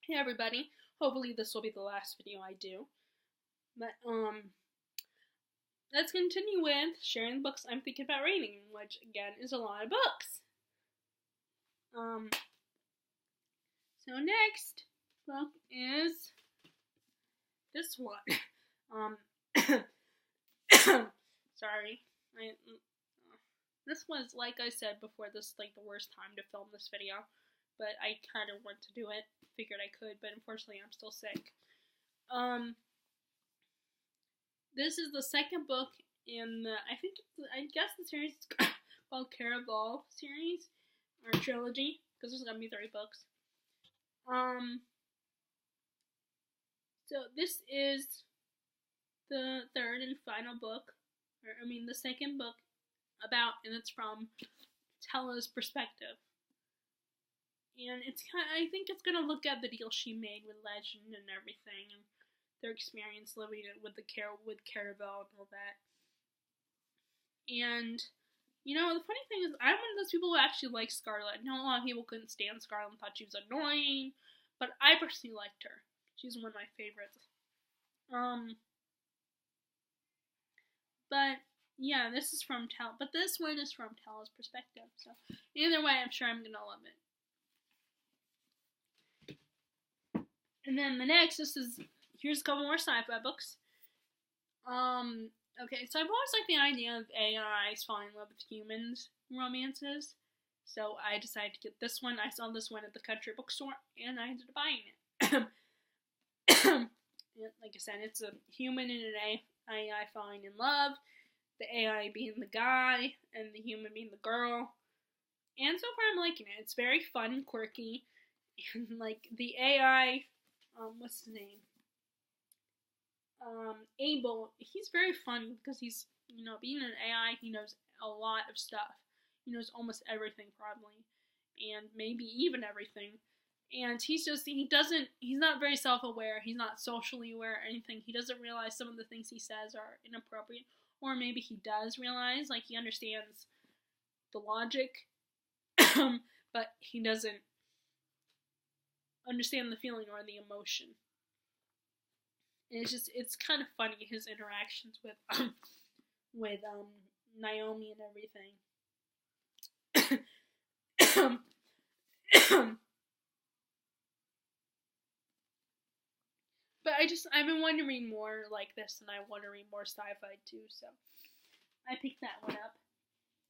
Hey everybody. Hopefully this will be the last video I do. But let's continue with sharing the books I'm thinking about reading, which again is a lot of books. Um so next book is this one. Sorry. This was, like I said before, this is like the worst time to film this video. But I kind of want to do it. Figured I could, but unfortunately I'm still sick. This is the second book in the, I guess the series is called Caraval series, or trilogy, because there's gonna be 3 books. So this is the third and final book, the second book about, and it's from Tella's perspective. And I think it's gonna look at the deal she made with Legend and everything, and their experience living it with Caraval and all that. And the funny thing is, I'm one of those people who actually like Scarlet. I know a lot of people couldn't stand Scarlet and thought she was annoying, but I personally liked her. She's one of my favorites. But yeah, this is from but this one is from Tella's perspective. So either way, I'm sure I'm gonna love it. And then the next, here's a couple more sci-fi books. Okay, so I've always liked the idea of AIs falling in love with humans romances. So I decided to get this one. I saw this one at the country bookstore, and I ended up buying it. Like I said, it's a human and an AI falling in love. The AI being the guy, and the human being the girl. And so far I'm liking it. It's very fun and quirky. And like the AI, what's his name? Abel, he's very funny because he's, being an AI, he knows a lot of stuff. He knows almost everything probably, and maybe even everything. And he's not very self-aware, he's not socially aware or anything. He doesn't realize some of the things he says are inappropriate, or maybe he does realize, like he understands the logic, but he doesn't understand the feeling or the emotion. And it's kind of funny, his interactions with Naomi and everything. But I've been wanting to read more like this, and I want to read more sci-fi too, so I picked that one up.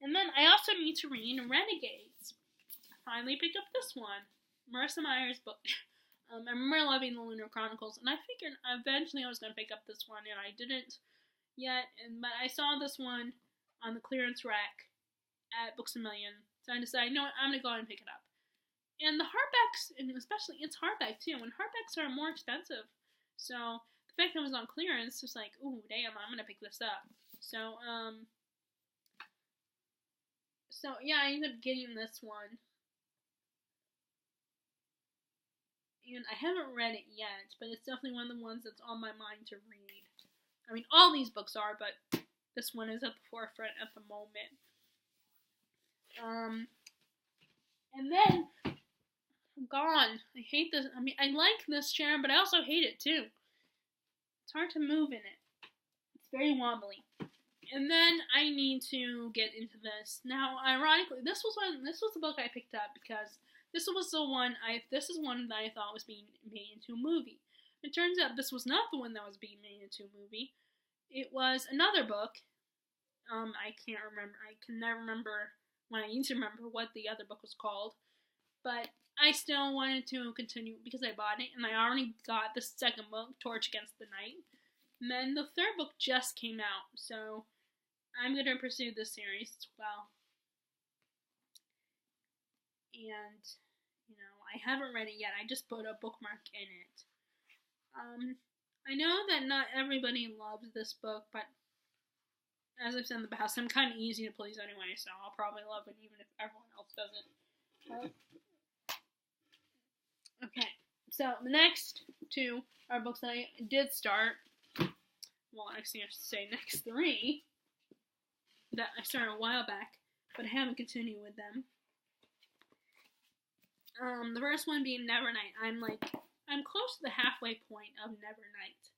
And then I also need to read Renegades. I finally picked up this one, Marissa Meyer's book. I remember loving the Lunar Chronicles, and I figured eventually I was going to pick up this one, and I didn't yet. But I saw this one on the clearance rack at Books A Million, so I decided, you know what, I'm going to go ahead and pick it up. And the hardbacks, and especially it's hardback too, and hardbacks are more expensive. So the fact that it was on clearance, it's like, ooh, damn, I'm going to pick this up. So yeah, I ended up getting this one. And I haven't read it yet, but it's definitely one of the ones that's on my mind to read. I mean, all these books are, but this one is at the forefront at the moment. And then, gone. I hate this. I mean, I like this chair, but I also hate it too. It's hard to move in it. It's very wobbly. And then I need to get into this. Now, ironically, this was the book I picked up because this is one that I thought was being made into a movie. It turns out this was not the one that was being made into a movie. It was another book. I can't remember. I can never remember when I need to remember what the other book was called. But I still wanted to continue because I bought it, and I already got the second book, Torch Against the Night. And then the third book just came out, so I'm going to pursue this series as well. And, I haven't read it yet. I just put a bookmark in it. I know that not everybody loves this book, but as I've said in the past, I'm kind of easy to please anyway, so I'll probably love it even if everyone else doesn't. Okay, so the next 2 are books that I did start. Well, actually, I should say next 3 that I started a while back, but I haven't continued with them. The first one being Nevernight. I'm like I'm close to the halfway point of Nevernight.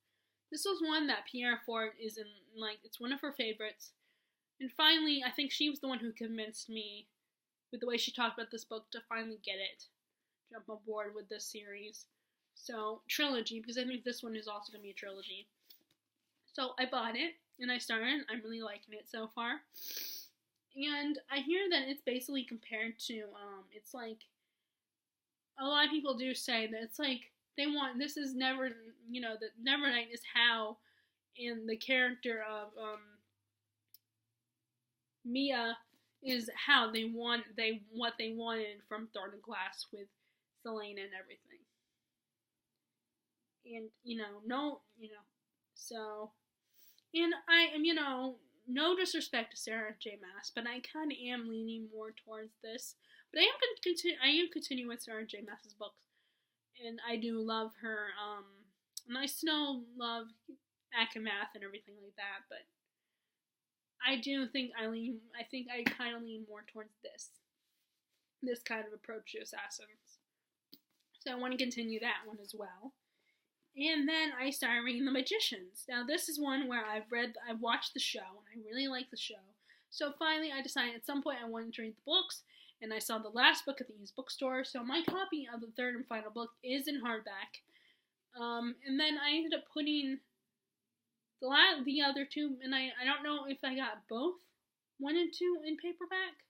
This was one that Pierre Fort is in, like, it's one of her favorites. And finally, I think she was the one who convinced me, with the way she talked about this book, to finally get it. Jump on board with this series. So, trilogy, because I think this one is also going to be a trilogy. So, I bought it, and I started. I'm really liking it so far. And I hear that it's basically compared to, it's like, a lot of people do say that it's like, they want, this is never, that Nevernight is how, in the character of, Mia is how what they wanted from Thorn and Glass with Selena and everything. And, so, and I am, no disrespect to Sarah J. Maas, but I kind of am leaning more towards this. But I am continuing with Sarah J. Maas's books, and I do love her, and I still love Akamath and everything like that, but I do think I kind of lean more towards this kind of approach to Assassins. So I want to continue that one as well. And then I started reading The Magicians. Now this is one where I've watched the show, and I really like the show. So finally I decided at some point I wanted to read the books, and I saw the last book at the used bookstore, so my copy of the third and final book is in hardback. And then I ended up putting the other two, and I don't know if I got both 1 and 2 in paperback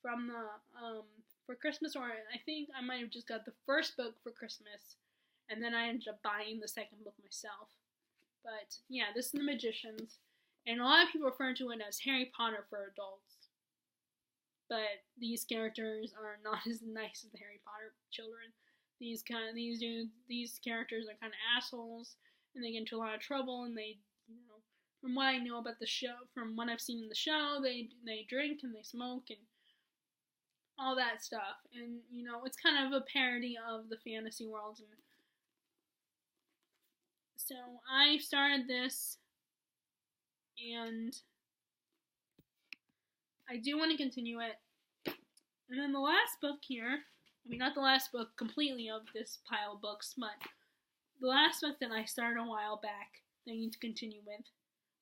from the for Christmas, or I think I might have just got the first book for Christmas, and then I ended up buying the second book myself. But yeah, this is The Magicians, and a lot of people refer to it as Harry Potter for adults. But these characters are not as nice as the Harry Potter children. These characters are kind of assholes, and they get into a lot of trouble, and they, from what I know about the show, from what I've seen in the show, they drink and they smoke and all that stuff. And, it's kind of a parody of the fantasy world. And so I started this, and I do want to continue it. And then the last book here, not the last book completely of this pile of books, but the last book that I started a while back that I need to continue with.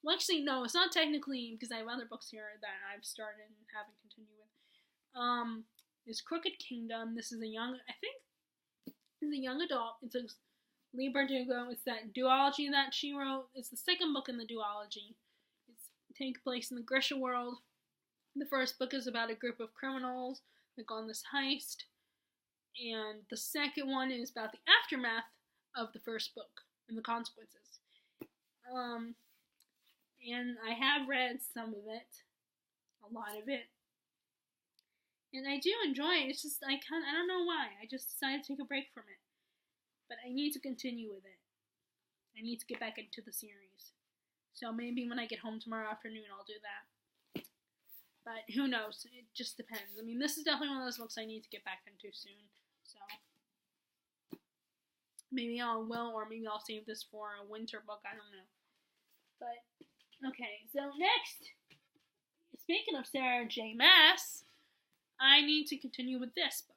Well, actually, no, it's not technically, because I have other books here that I've started and haven't continued with. Is Crooked Kingdom. This is a young adult. It's a Leigh Bardugo. It's that duology that she wrote. It's the second book in the duology. It's takes place in the Grisha world. The first book is about a group of criminals that go on this heist, and the second one is about the aftermath of the first book and the consequences. And I have read some of it, a lot of it, and I do enjoy it. It's just I don't know why. I just decided to take a break from it, but I need to continue with it. I need to get back into the series. So maybe when I get home tomorrow afternoon, I'll do that. But who knows? It just depends. This is definitely one of those books I need to get back into soon. So maybe I will, or maybe I'll save this for a winter book. I don't know. But okay, so next, speaking of Sarah J. Maas, I need to continue with this book.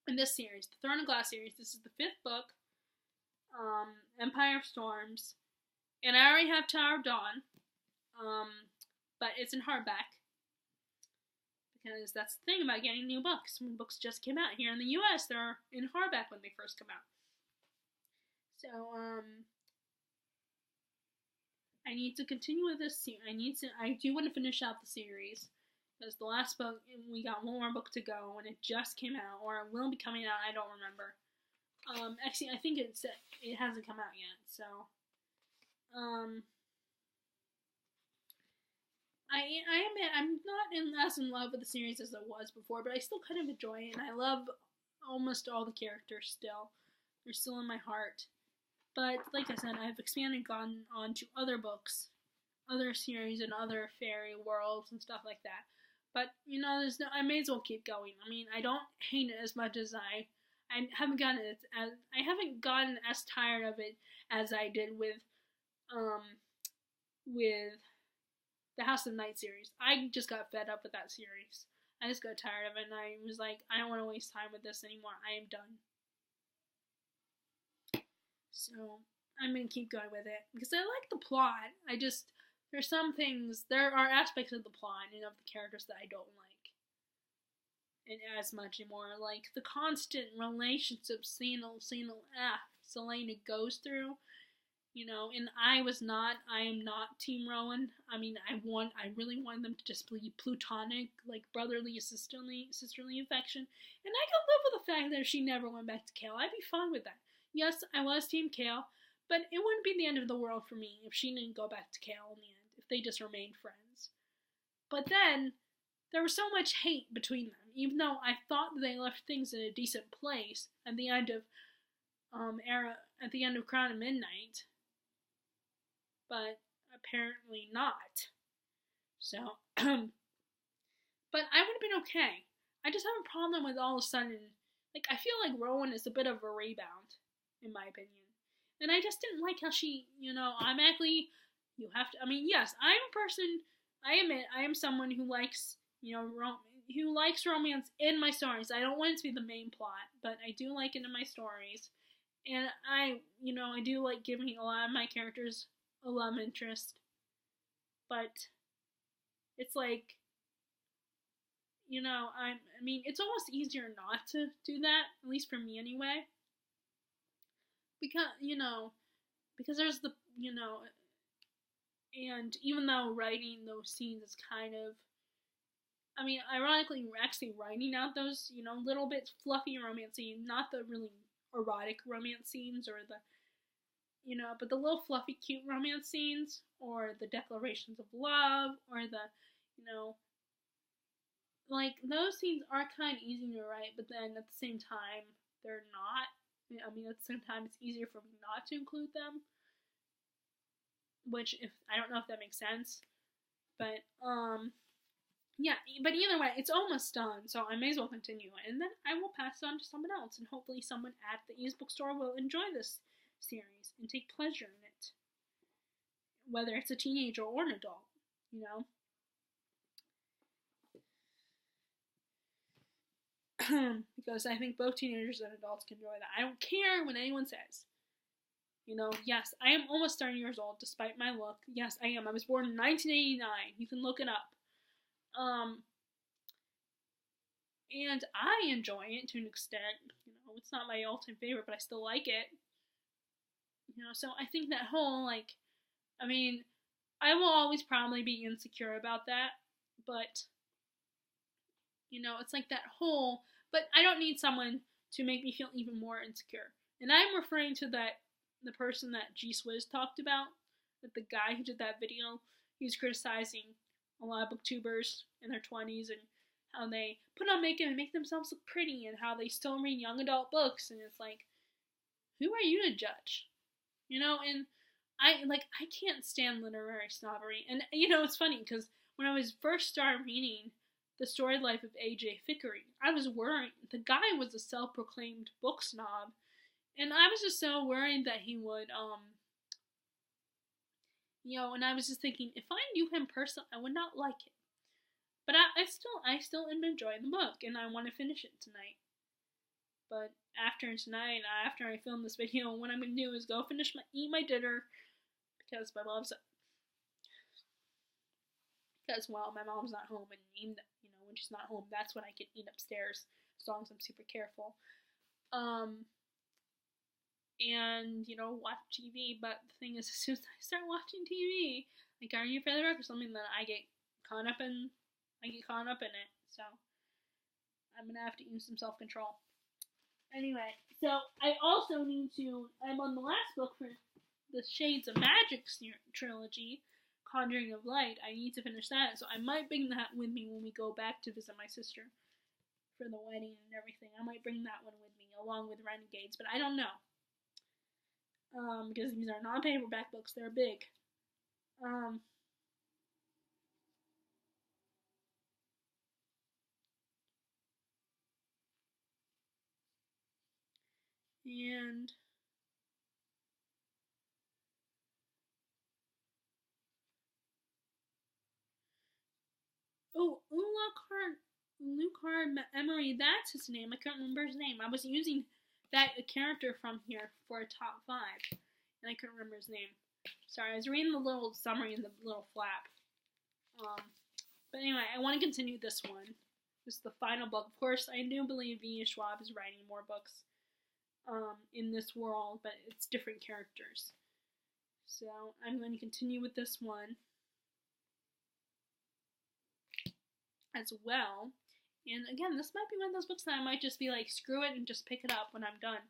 In this series, the Throne of Glass series, this is the 5th book, Empire of Storms, and I already have Tower of Dawn, but it's in hardback, because that's the thing about getting new books. When books just came out here in the US, they're in hardback when they first come out. So, I need to continue with this series. I do want to finish out the series, because the last book, we got one more book to go, and it just came out, or it will be coming out, I don't remember. Actually, I think it hasn't come out yet, so, I'm not as in love with the series as I was before, but I still kind of enjoy it, and I love almost all the characters still. They're still in my heart. But, like I said, I've gone on to other books, other series, and other fairy worlds and stuff like that. But, I may as well keep going. I don't hate it as much as I haven't gotten as tired of it as I did with the House of Night series. I just got fed up with that series. I just got tired of it, and I was like, I don't want to waste time with this anymore. I am done. So I'm gonna keep going with it because I like the plot. There's some things, there are aspects of the plot and of the characters that I don't like, and as much anymore. Like the constant relationship Selena goes through. And I am not Team Rowan. I mean, I really want them to just be platonic, like brotherly, sisterly affection. And I could live with the fact that if she never went back to Kale, I'd be fine with that. Yes, I was Team Kale, but it wouldn't be the end of the world for me if she didn't go back to Kale in the end, if they just remained friends. But then, there was so much hate between them, even though I thought they left things in a decent place at the end of Crown of Midnight, but apparently not. So, but I would have been okay. I just have a problem with all of a sudden, like, I feel like Rowan is a bit of a rebound, in my opinion. And I just didn't like how she, automatically, you have to, I mean, yes, I'm a person, I admit, I am someone who likes, who likes romance in my stories. I don't want it to be the main plot, but I do like it in my stories. And I do like giving a lot of my characters a love interest. But it's like, I mean, it's almost easier not to do that, at least for me anyway. Because there's and even though writing those scenes is kind of, I mean, ironically, we're actually writing out those, little bit fluffy romance scenes, not the really erotic romance scenes or the, but the little fluffy, cute romance scenes, or the declarations of love, or the, like, those scenes are kind of easy to write, but then at the same time, they're not. I mean, at the same time, it's easier for me not to include them. Which, I don't know if that makes sense. But, yeah, but either way, it's almost done, so I may as well continue it. And then I will pass it on to someone else, and hopefully someone at the Ease Bookstore will enjoy this series and take pleasure in it. Whether it's a teenager or an adult, because I think both teenagers and adults can enjoy that. I don't care what anyone says. Yes, I am almost 30 years old, despite my look. Yes, I am. I was born in 1989. You can look it up. And I enjoy it to an extent. It's not my all-time favorite, but I still like it. So I think that whole, I mean, I will always probably be insecure about that, but, it's like that whole, but I don't need someone to make me feel even more insecure. And I'm referring to the person that G Swizz talked about, that the guy who did that video, he was criticizing a lot of booktubers in their 20s and how they put on makeup and make themselves look pretty and how they still read young adult books, and it's like, who are you to judge? And I can't stand literary snobbery. And it's funny because when I was first started reading The Storied Life of A.J. Thickery, I was worried. The guy was a self-proclaimed book snob, and I was just so worried that he would and I was just thinking, if I knew him personally, I would not like him. But I still am enjoying the book, and I want to finish it tonight. But after tonight, after I film this video, what I'm going to do is go eat my dinner, because my mom's not home, and when she's not home, that's when I can eat upstairs, as long as I'm super careful. And, watch TV, but the thing is, as soon as I start watching TV, like Are You for the Record or something, then I get caught up in it, so I'm gonna have to use some self-control. Anyway, so I also I'm on the last book for the Shades of Magic trilogy, Conjuring of Light. I need to finish that, so I might bring that with me when we go back to visit my sister for the wedding and everything. I might bring that one with me, along with Renegades, but I don't know. Because these are non-paperback books, they're big. And Alucard Emery, that's his name. I can't remember his name. I was using that a character from here for a top 5, and I couldn't remember his name. Sorry, I was reading the little summary in the little flap. But anyway, I want to continue this one. This is the final book. Of course, I do believe V.E. Schwab is writing more books in this world, but it's different characters. So I'm going to continue with this one as well. And again, this might be one of those books that I might just be like, screw it, and just pick it up when I'm done.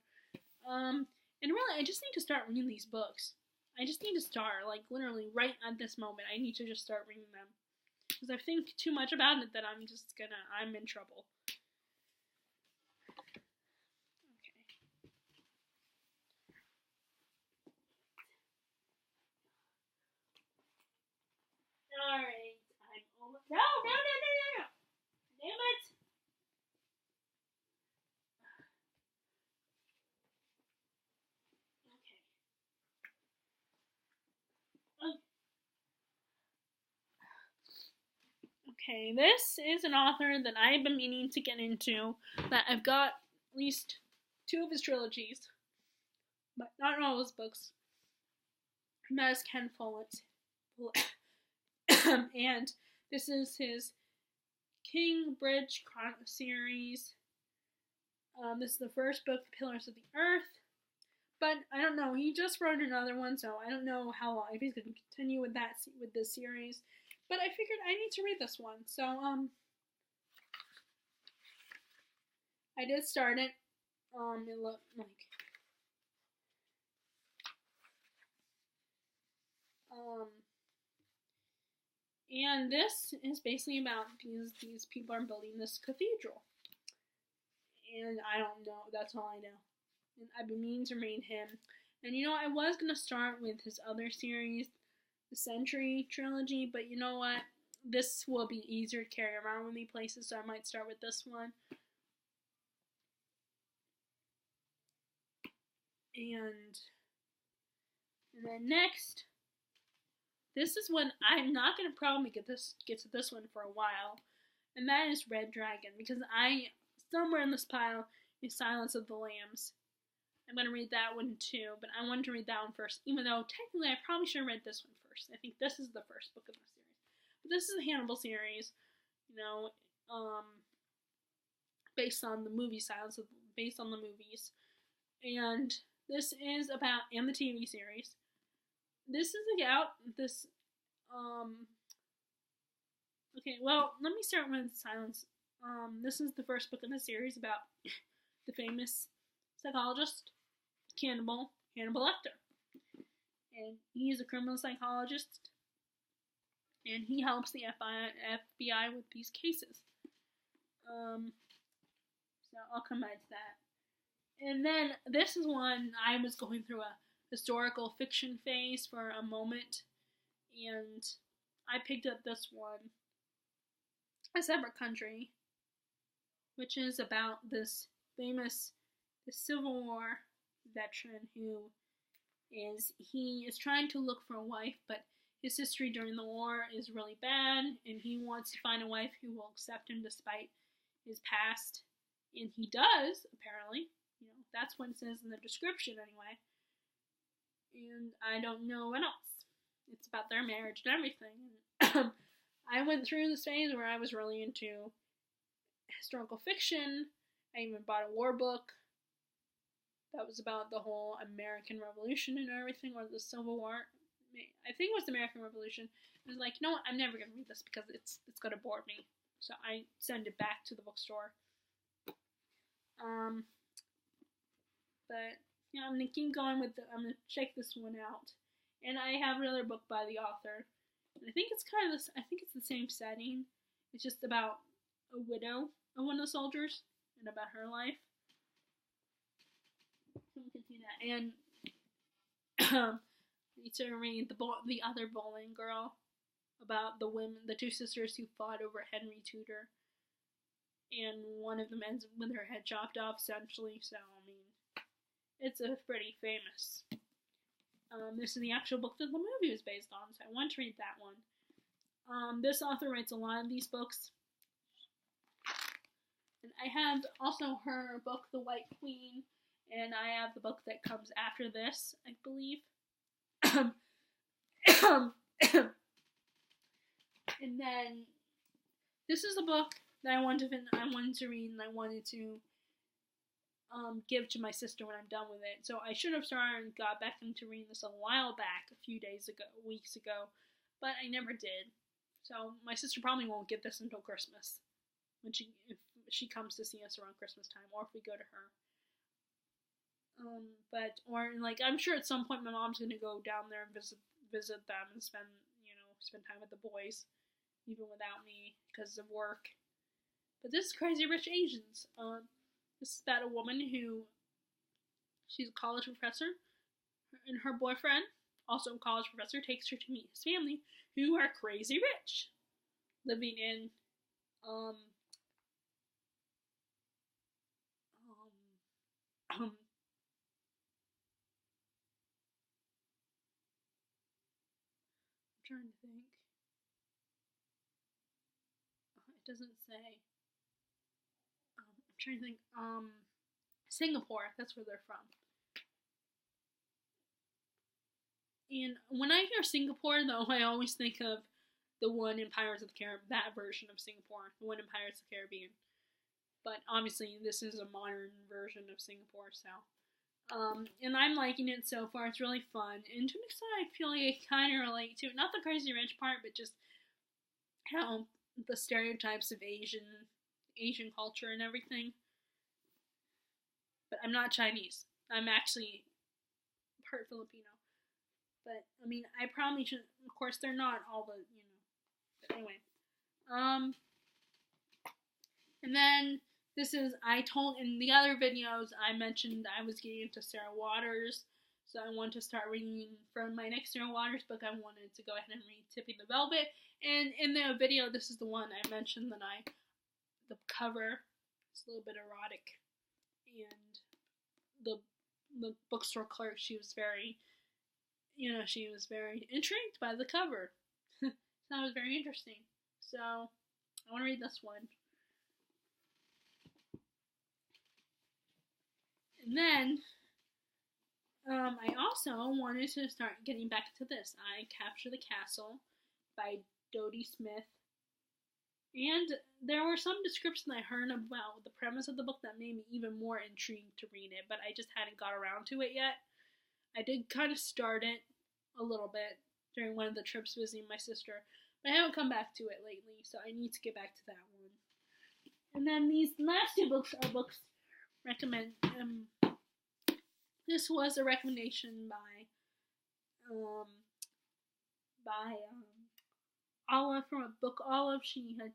And really, I just need to start reading these books. I just need to start, like, literally right at this moment. I need to just start reading them. Because I think too much about it that I'm in trouble. Okay. Alright, I'm almost. No! Damn it! Okay, this is an author that I've been meaning to get into, that I've got at least 2 of his trilogies, but not all his books. And that is Ken Follett. And this is his Kingbridge series. This is the first book, Pillars of the Earth. But I don't know, he just wrote another one, so I don't know how long, if he's going to continue with this series. But I figured I need to read this one, so, I did start it. It looked like, and this is basically about these people are building this cathedral. And I don't know, that's all I know. And I've been meaning to read him. And you know, I was going to start with his other series, the Century trilogy, but you know what? This will be easier to carry around with me places, so I might start with this one. And then next, this is one I'm not going to probably get to this one for a while, and that is Red Dragon, because somewhere in this pile is Silence of the Lambs. I'm going to read that one too, but I wanted to read that one first, even though technically I probably should have read this one first. I think this is the first book of the series. But this is the Hannibal series, you know, based on the movie based on the movies. And this is about, and the TV series. This is okay, well, let me start with Silence. This is the first book in the series about the famous psychologist, Hannibal Lecter. And he's a criminal psychologist, and he helps the FBI with these cases. So I'll come back to that. And then this is one I was going through a historical fiction phase for a moment, and I picked up this one, A Separate Country, which is about this famous Civil War veteran who he is trying to look for a wife, but his history during the war is really bad, and he wants to find a wife who will accept him despite his past, and he does, apparently. You know, that's what it says in the description anyway. And I don't know what else. It's about their marriage and everything. I went through this phase where I was really into historical fiction. I even bought a war book that was about the whole American Revolution and everything, or the Civil War. I think it was the American Revolution. I was like, you know what, I'm never going to read this because it's going to bore me. So I send it back to the bookstore. But yeah, I'm going to keep going I'm going to check this one out. And I have another book by the author. And I think it's the same setting. It's just about a widow of one of the soldiers and about her life. So we can see that. And need to read the other Boleyn Girl, about the 2 sisters who fought over Henry Tudor, and one of them ends with her head chopped off, essentially. So I mean, it's a pretty famous. This is the actual book that the movie was based on, so I want to read that one. This author writes a lot of these books, and I have also her book, The White Queen, and I have the book that comes after this, I believe. And then this is the book that I wanted to read, and I wanted to give to my sister when I'm done with it. So I should have started and got back into reading this a while back, a few weeks ago, but I never did. So my sister probably won't get this until Christmas, if she comes to see us around Christmas time, or if we go to her. I'm sure at some point my mom's gonna go down there and visit them and spend time with the boys, even without me because of work. But this is Crazy Rich Asians. This is about a woman she's a college professor, and her boyfriend, also a college professor, takes her to meet his family, who are crazy rich, living in I'm trying to think. It doesn't say. I'm trying to think. Singapore. That's where they're from. And when I hear Singapore, though, I always think of the one in Pirates of the Caribbean, that version of Singapore, the one in Pirates of the Caribbean. But obviously, this is a modern version of Singapore, so. And I'm liking it so far. It's really fun. And to an extent, I feel like I kind of relate to it. Not the crazy rich part, but just how the stereotypes of Asian culture and everything. But I'm not Chinese. I'm actually part Filipino. But, I mean, I probably should, of course, they're not all the, but anyway. And then, this is, in the other videos, I mentioned I was getting into Sarah Waters, so I wanted to start reading from my next Sarah Waters book. I wanted to go ahead and read Tippy the Velvet, and in the video, this is the one I mentioned the cover, it's a little bit erotic, and the bookstore clerk, she was very intrigued by the cover. That was very interesting. So, I want to read this one. And then, I also wanted to start getting back to this. I Capture the Castle by Dodie Smith. And there were some descriptions I heard about the premise of the book that made me even more intrigued to read it, but I just hadn't got around to it yet. I did kind of start it a little bit during one of the trips visiting my sister, but I haven't come back to it lately, so I need to get back to that one. And then these last two books are books recommend. This was a recommendation by Olive from a Book Olive. She had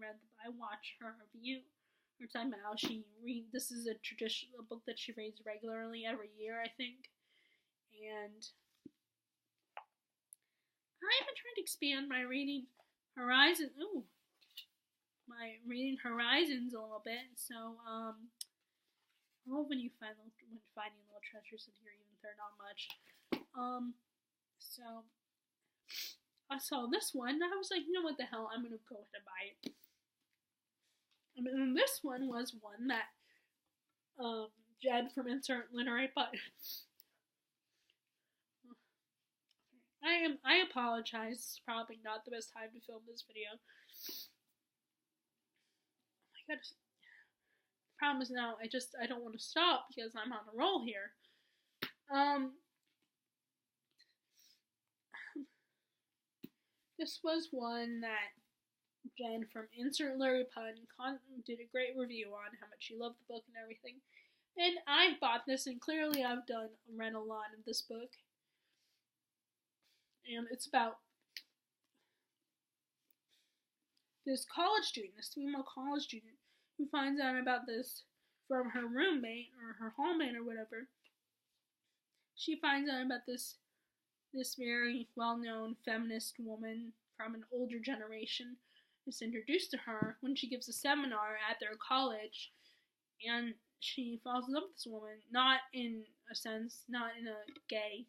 read. I watched her review. Her time out. This is a book that she reads regularly every year, I think. And I've been trying to expand my reading horizon. My reading horizons a little bit. So I love when finding little treasures in here, even if they're not much. So I saw this one, and I was like, what the hell? I'm gonna go ahead and buy it. And this one was one that Jen from Insert Literary Button. I apologize. It's probably not the best time to film this video. Oh my god. The problem is now I don't want to stop because I'm on a roll here. This was one that Jen from Insert Larry Pun did a great review on how much she loved the book and everything. And I bought this, and clearly I've read a lot of this book. And it's about this female college student, who finds out about this from her roommate, or her hallmate, or whatever. She finds out about this very well-known feminist woman from an older generation is introduced to her when she gives a seminar at their college, and she falls in love with this woman, not in a gay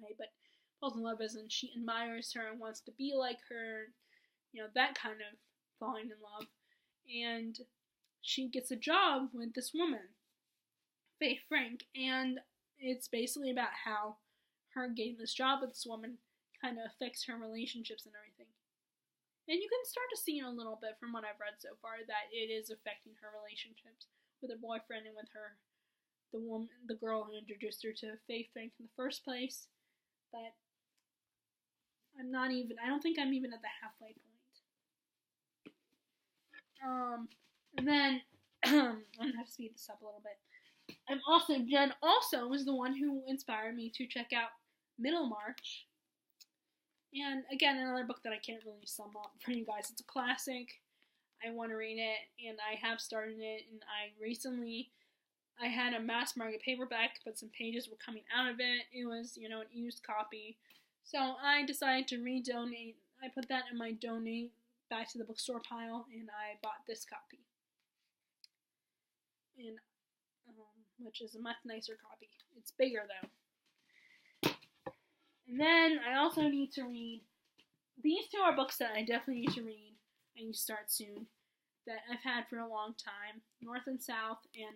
way, but falls in love as in she admires her and wants to be like her, that kind of falling in love. And she gets a job with this woman, Faye Frank, and it's basically about how her getting this job with this woman kind of affects her relationships and everything. And you can start to see a little bit from what I've read so far that it is affecting her relationships with her boyfriend and with her, the girl who introduced her to Faye Frank in the first place. But I don't think I'm even at the halfway point. And then, I'm gonna have to speed this up a little bit. Jen also was the one who inspired me to check out Middlemarch. And again, another book that I can't really sum up for you guys. It's a classic. I want to read it, and I have started it, and I had a mass market paperback, but some pages were coming out of it. It was, an used copy. So I decided to redonate. I put that in my donate back to the bookstore pile, and I bought this copy. And which is a much nicer copy. It's bigger though. And then I also need to read. These two are books that I definitely need to read. I need to start soon. That I've had for a long time. North and South, and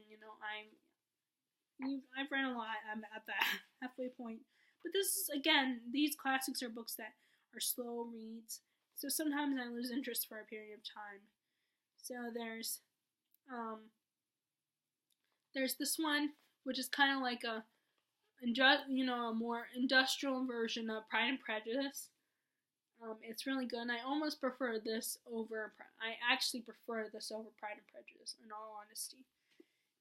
I've read a lot. I'm at the halfway point. But this is, again, these classics are books that are slow reads. So sometimes I lose interest for a period of time. So there's this one, which is kind of like a more industrial version of Pride and Prejudice. It's really good, and I almost prefer this over. I actually prefer this over Pride and Prejudice, in all honesty.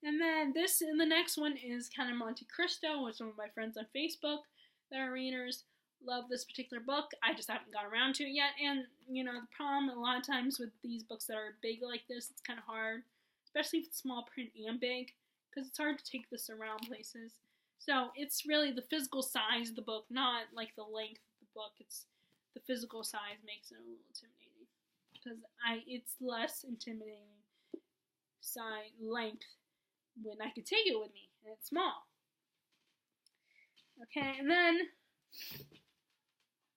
And then the next one is kind of Monte Cristo, with some of my friends on Facebook that are readers. Love this particular book. I just haven't got around to it yet. And the problem a lot of times with these books that are big like this, it's kind of hard, especially if it's small print and big, because it's hard to take this around places. So it's really the physical size of the book, not like the length of the book. It's the physical size makes it a little intimidating, because it's less intimidating length when I can take it with me and it's small. Okay, and then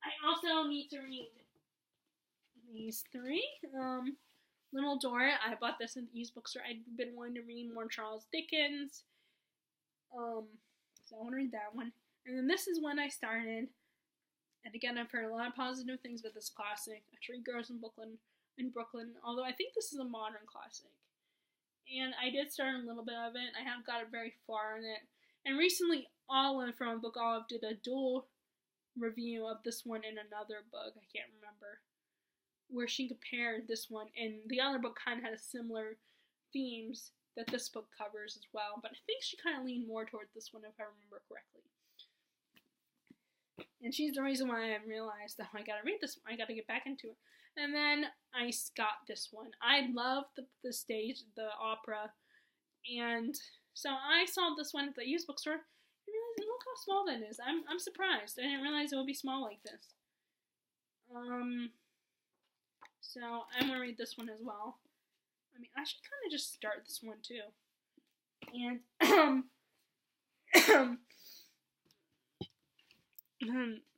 I also need to read these three. Little Dora, I bought this in the used bookstore. I've been wanting to read more Charles Dickens. So I want to read that one. And then this is when I started. And again, I've heard a lot of positive things about this classic, A Tree Grows in Brooklyn, although I think this is a modern classic. And I did start a little bit of it. I haven't got very far in it. And recently, Olive from Book Olive did a dual review of this one and another book, I can't remember, where she compared this one, and the other book kind of had similar themes that this book covers as well, but I think she kind of leaned more toward this one, if I remember correctly. And she's the reason why I realized that I gotta read this one, I gotta get back into it. And then I got this one. I love the stage, the opera, and so I saw this one at the used bookstore. I realized, look how small that is. I'm surprised. I didn't realize it would be small like this. So I'm gonna read this one as well. I should kind of just start this one too. And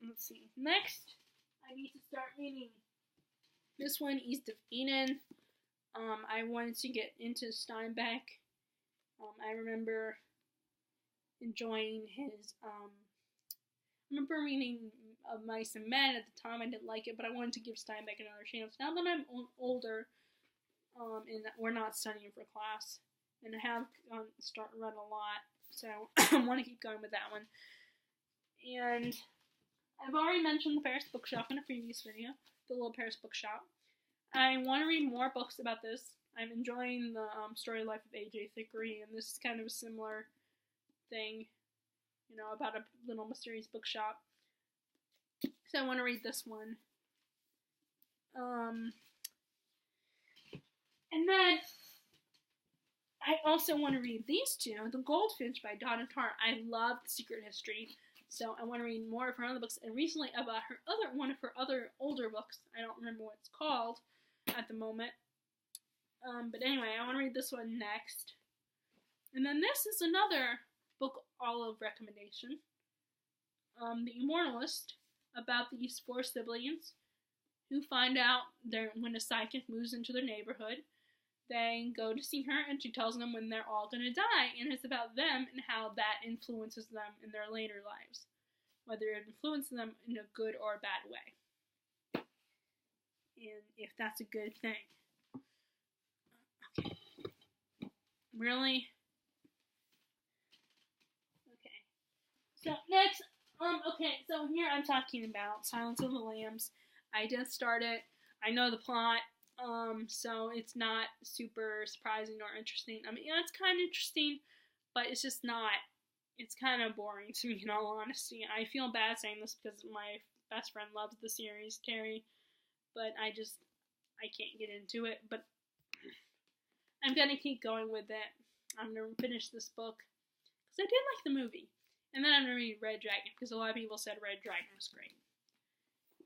let's see. Next, I need to start reading this one, East of Eden. I wanted to get into Steinbeck. I remember enjoying his. I remember reading Mice and Men at the time. I didn't like it, but I wanted to give Steinbeck another chance. Now that I'm older, and we're not studying for class, and I have read a lot, so I want to keep going with that one. And I've already mentioned the Paris Bookshop in a previous video, the Little Paris Bookshop. I want to read more books about this. I'm enjoying the story life of A.J. Thickery, and this is kind of a similar thing, about a little mysterious bookshop. So I want to read this one. And then I also want to read these two, The Goldfinch by Donna Tartt. I love The Secret History, so I want to read more of her other books. And recently about one of her other older books. I don't remember what it's called at the moment. But anyway, I want to read this one next. And then this is another Book Olive recommendation. The Immortalist, about these four siblings who find out when a psychic moves into their neighborhood, they go to see her, and she tells them when they're all going to die, and it's about them and how that influences them in their later lives, whether it influences them in a good or a bad way, and if that's a good thing. Okay. Really? Okay. So next, okay, so here I'm talking about Silence of the Lambs. I did start it. I know the plot. So it's not super surprising or interesting. I mean, yeah, it's kind of interesting, but it's just not. It's kind of boring to me, in all honesty. I feel bad saying this because my best friend loves the series, Terry, but I can't get into it. But I'm gonna keep going with it. I'm gonna finish this book because I did like the movie, and then I'm gonna read Red Dragon because a lot of people said Red Dragon was great.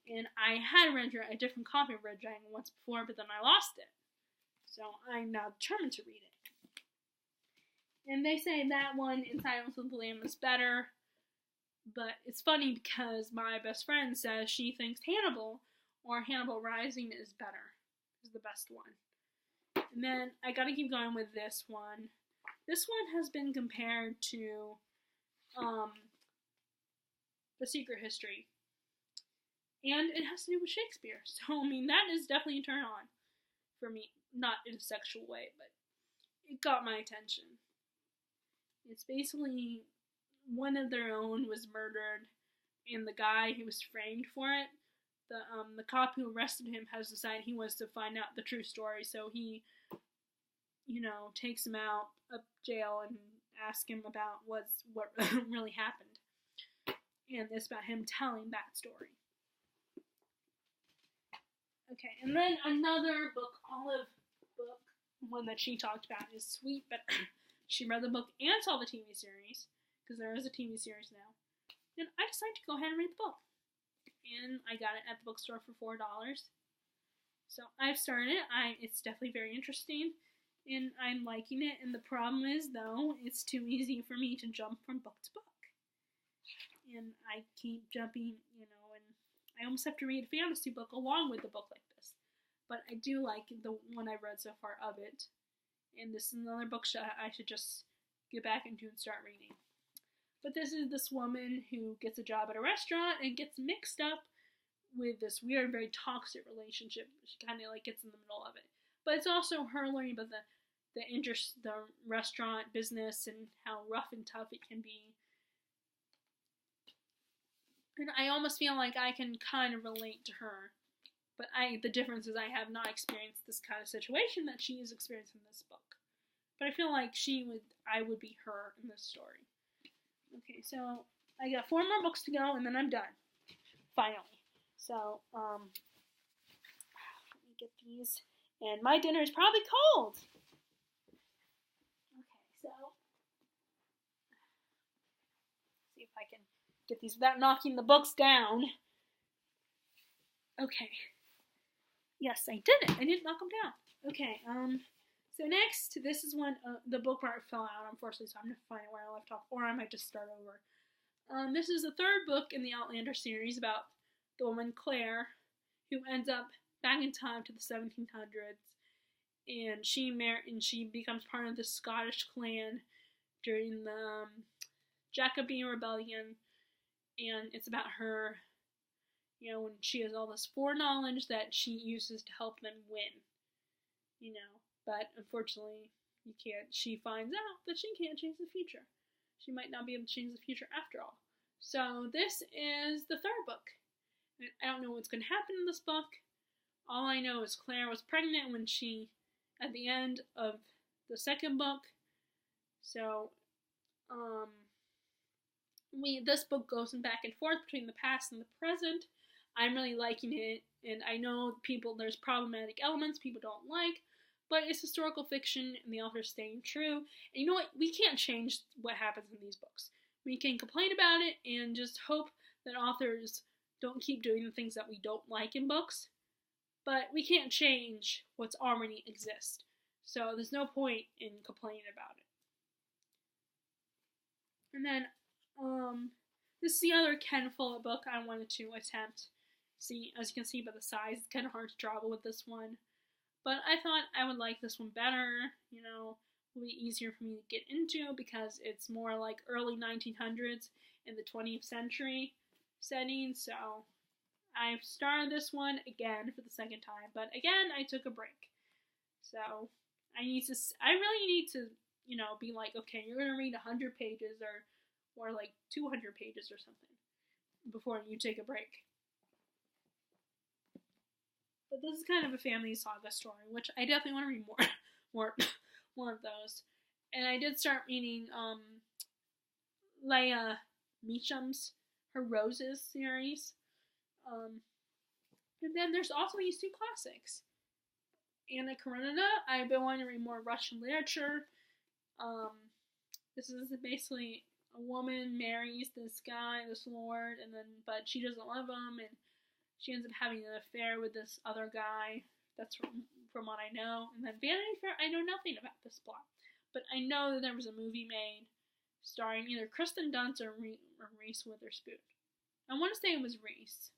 And I had a different copy of Red Dragon once before, but then I lost it. So I'm now determined to read it. And they say that one in Silence of the Lambs is better, but it's funny because my best friend says she thinks Hannibal or Hannibal Rising is better, is the best one. And then I gotta keep going with this one. This one has been compared to The Secret History. And it has to do with Shakespeare. So, I mean, that is definitely a turn on for me. Not in a sexual way, but it got my attention. It's basically one of their own was murdered, and the guy who was framed for it, the cop who arrested him has decided he wants to find out the true story. So he, takes him out of jail and asks him about what really happened. And it's about him telling that story. Okay, and then another book, Olive book, one that she talked about is Sweet, but she read the book and saw the TV series, because there is a TV series now. And I decided to go ahead and read the book. And I got it at the bookstore for $4. So I've started it. It's definitely very interesting, and I'm liking it. And the problem is, though, it's too easy for me to jump from book to book. And I keep jumping, and I almost have to read a fantasy book along with a book like this. But I do like the one I've read so far of it. And this is another book I should just get back into and start reading. But this is this woman who gets a job at a restaurant and gets mixed up with this weird, very toxic relationship. She kind of gets in the middle of it. But it's also her learning about the restaurant business and how rough and tough it can be. And I almost feel like I can kind of relate to her. But the difference is I have not experienced this kind of situation that she is experiencing in this book. But I feel like I would be her in this story. Okay, so I got 4 more books to go, and then I'm done. Finally. So, let me get these. And my dinner is probably cold. Okay, so, see if I can get these without knocking the books down. Okay. Yes, I did it. I didn't knock them down. Okay, so next, this is when the book part fell out, unfortunately, so I'm going to find where I left off, or I might just start over. This is the 3rd book in the Outlander series about the woman Claire, who ends up back in time to the 1700s, and she becomes part of the Scottish clan during the Jacobite Rebellion, and it's about her, when she has all this foreknowledge that she uses to help them win, but unfortunately, she finds out that she can't change the future. She might not be able to change the future after all. So this is the 3rd book. I don't know what's going to happen in this book. All I know is Claire was pregnant at the end of the 2nd book. So, this book goes back and forth between the past and the present. I'm really liking it, and I know there's problematic elements people don't like, but it's historical fiction, and the author's staying true. And you know what? We can't change what happens in these books. We can complain about it and just hope that authors don't keep doing the things that we don't like in books. But we can't change what's already exist. So there's no point in complaining about it. And then, this is the other Ken Follett book I wanted to attempt. See, as you can see by the size, it's kind of hard to travel with this one. But I thought I would like this one better, you know, it will be easier for me to get into because it's more like early 1900s in the 20th century setting. So I've started this one again for the second time, but again, I took a break. So I really need to, you know, be like, okay, you're gonna read 100 pages or like 200 pages or something before you take a break. But this is kind of a family saga story, which I definitely want to read more, more of those. And I did start reading Leah Meacham's Her Roses series. And then there's also these two classics. Anna Karenina. I've been wanting to read more Russian literature. This is basically a woman marries this guy, this lord, but she doesn't love him, and she ends up having an affair with this other guy. That's from what I know. And then Vanity Fair, I know nothing about this plot, but I know that there was a movie made starring either Kristen Dunst or Reese Witherspoon. I want to say it was Reese.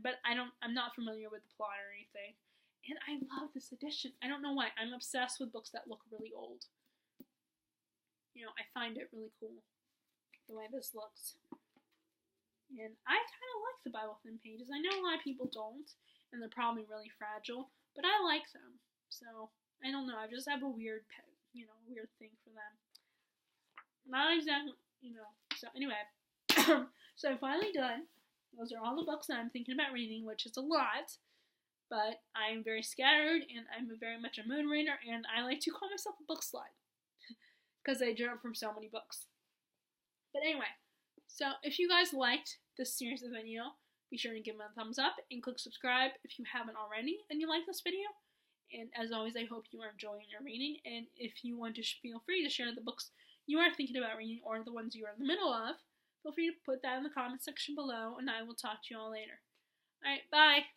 But I'm not familiar with the plot or anything. And I love this edition. I don't know why. I'm obsessed with books that look really old. You know, I find it really cool the way this looks. And I kind of like the Bible thin pages. I know a lot of people don't, and they're probably really fragile, but I like them. So, I don't know. I just have a weird thing for them. Not exactly, So, anyway. So, I'm finally done. Those are all the books that I'm thinking about reading, which is a lot. But I'm very scattered, and I'm very much a mood reader, and I like to call myself a book slut. Because I jump from so many books. But anyway, so if you guys liked this series of video, be sure to give me a thumbs up and click subscribe if you haven't already and you like this video. And as always, I hope you are enjoying your reading. And if you want to feel free to share the books you are thinking about reading or the ones you are in the middle of, feel free to put that in the comment section below, and I will talk to you all later. Alright, bye!